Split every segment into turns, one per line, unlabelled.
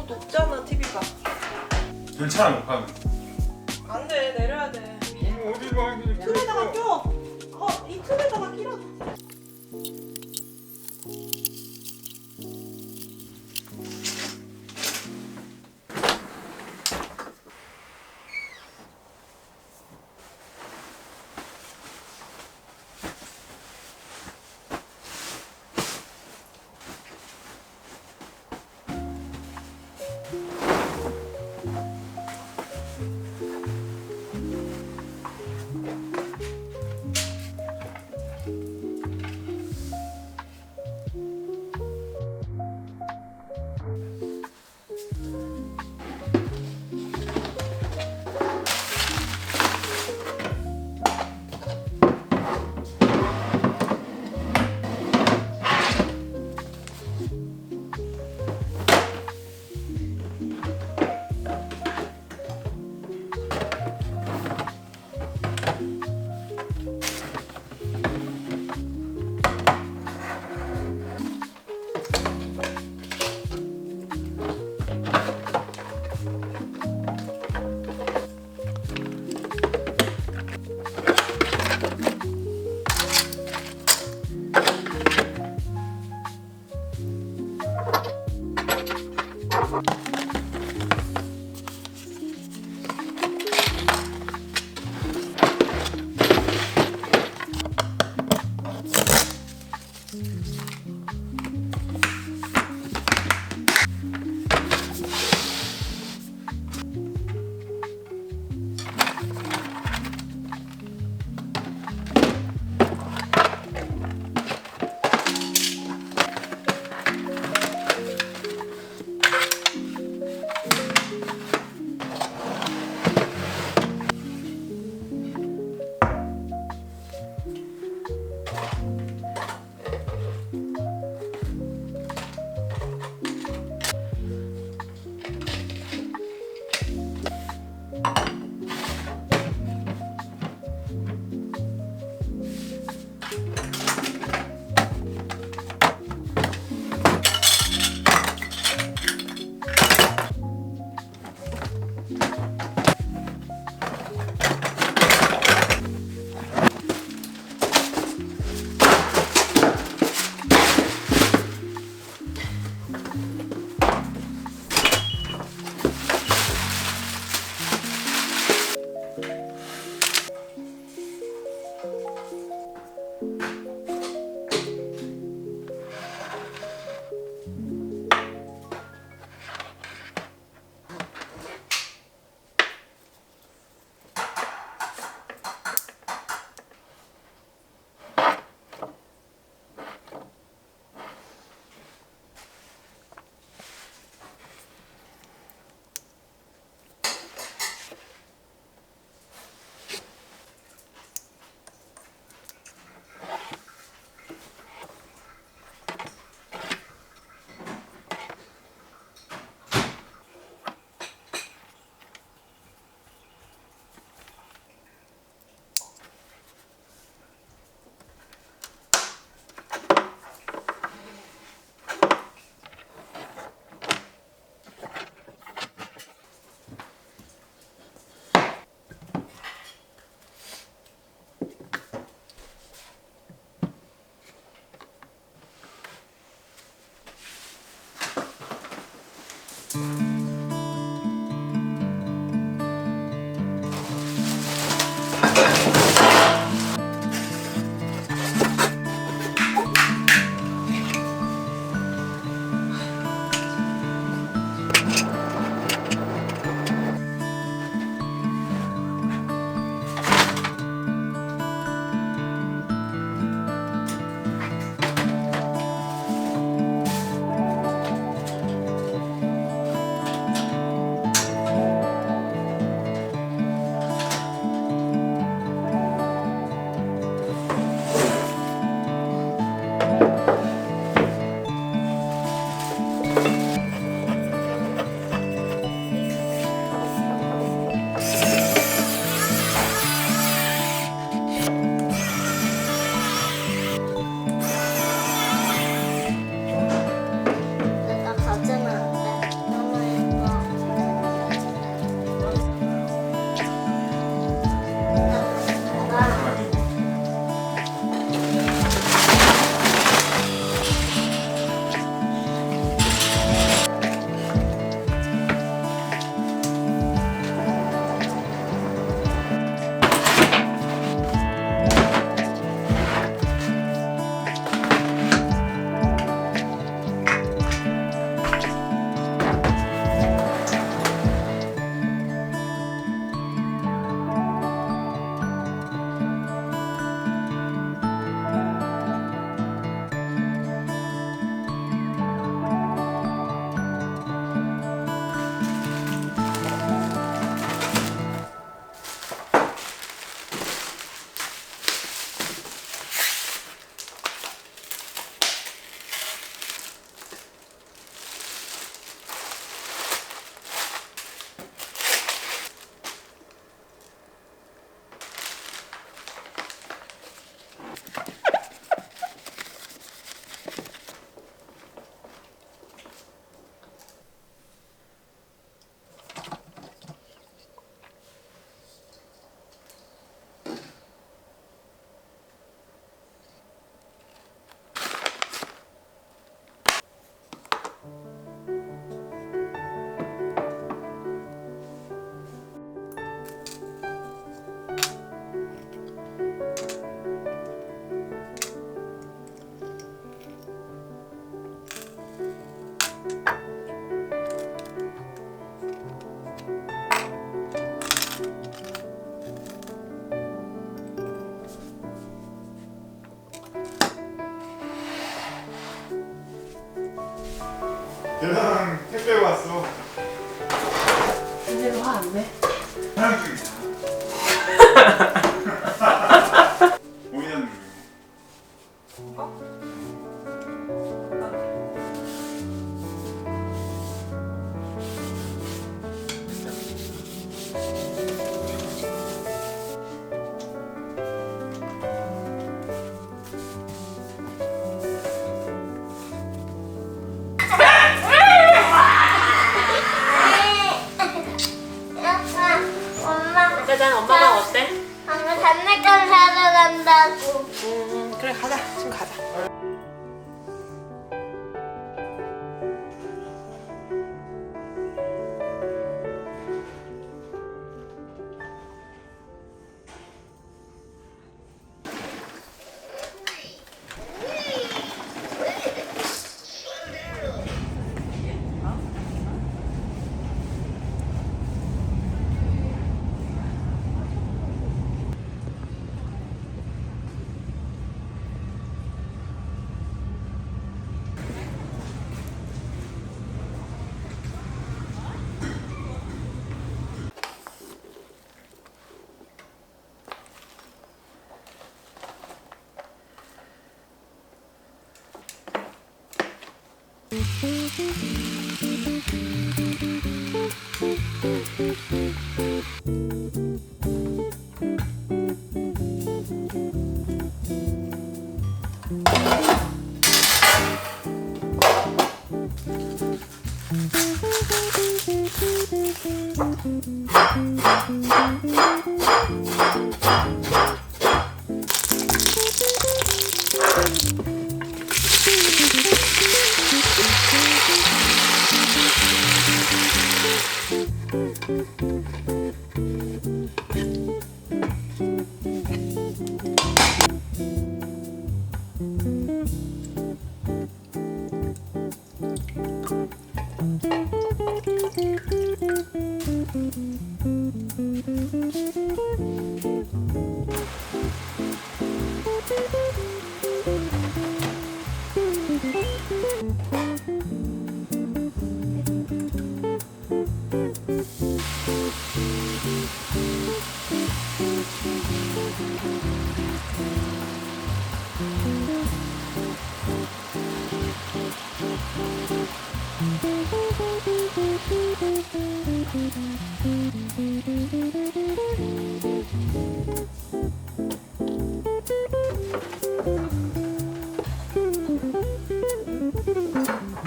높잖아 TV가.
괜찮아 못 가면.
안돼 내려야 돼.
너무 어디 가 이게.
틀에다가 껴. 이 틀에다가 끼라. 언니는 화 안 내?
오이는
엄마,
짜잔, 엄마가 어때?
엄마 장난감 사러 간다고.
그래, 가자. 지금 가자.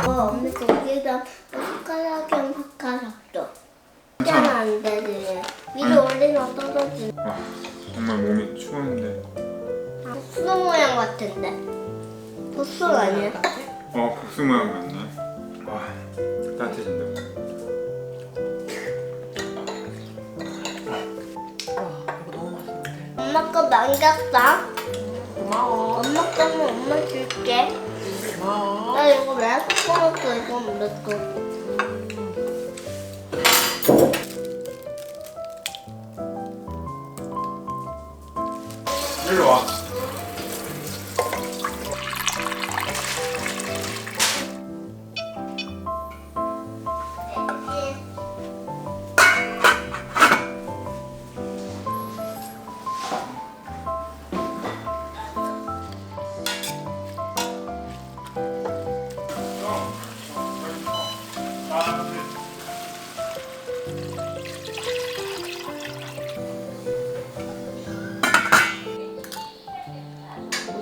언니 거기다 숟가락이랑 젓가락도. 짠 안 되지. 위로 올리면 떨어지.
정말 몸이 추운데.
복수 모양 같은데. 복수 아니야?
복수 모양 같네. 따뜻해진다.
와, 이거 너무 맛있는데.
엄마 거 남겼다.
고마워.
엄마 거는 엄마 줄게.
고마워.
나 이거 왜 섞어놨어? 이건 내 거.
일로 와.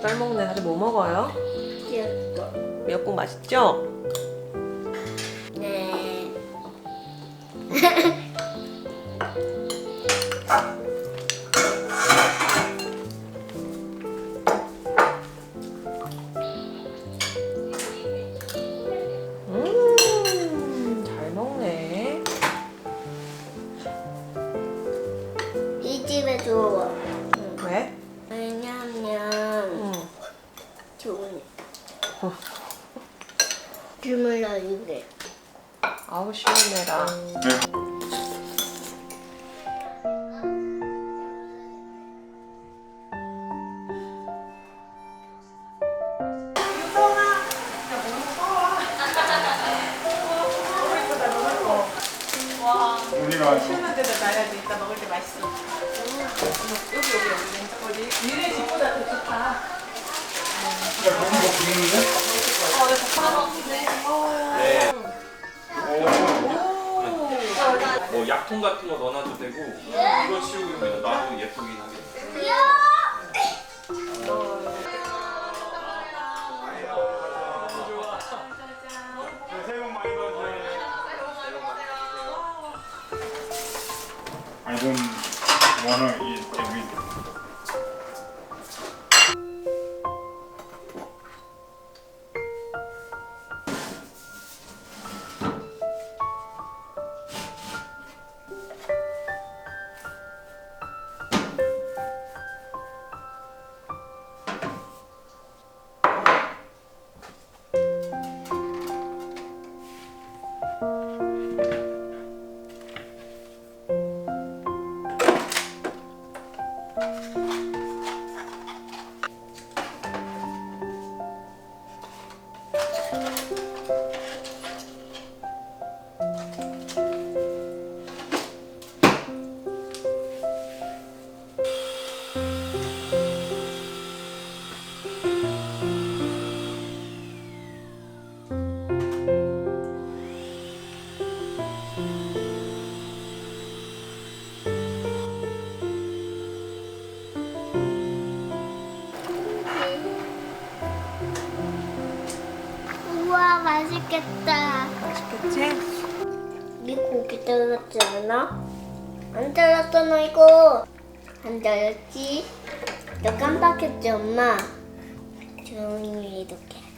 잘 먹네. 다들 뭐 먹어요?
귀엽다.
미역국 맛있죠?
네.
잘 먹네.
이 집에 좋아.
왜?
왜냐면 좋으니까. 주물러 이게.
아우 시원해라.
언니가
시원한 데다 놔야지. 이따 먹을 때 맛있어. 여기 어디? 니네 집보다 더 좋다.
야 그런 거 붓는데?
뭐 약통 같은 거 넣어놔도 되고 이거 치우고 그냥 놔도 예쁘긴 하겠다.
새해 복 많이 받으세요. I don't wanna eat everything.
우와, 맛있겠다.
맛있겠지?
이 고기 잘랐지 않아? 안 잘랐잖아, 이거. 안 잘랐지? 너 깜빡했지, 엄마? 조용히 이렇게.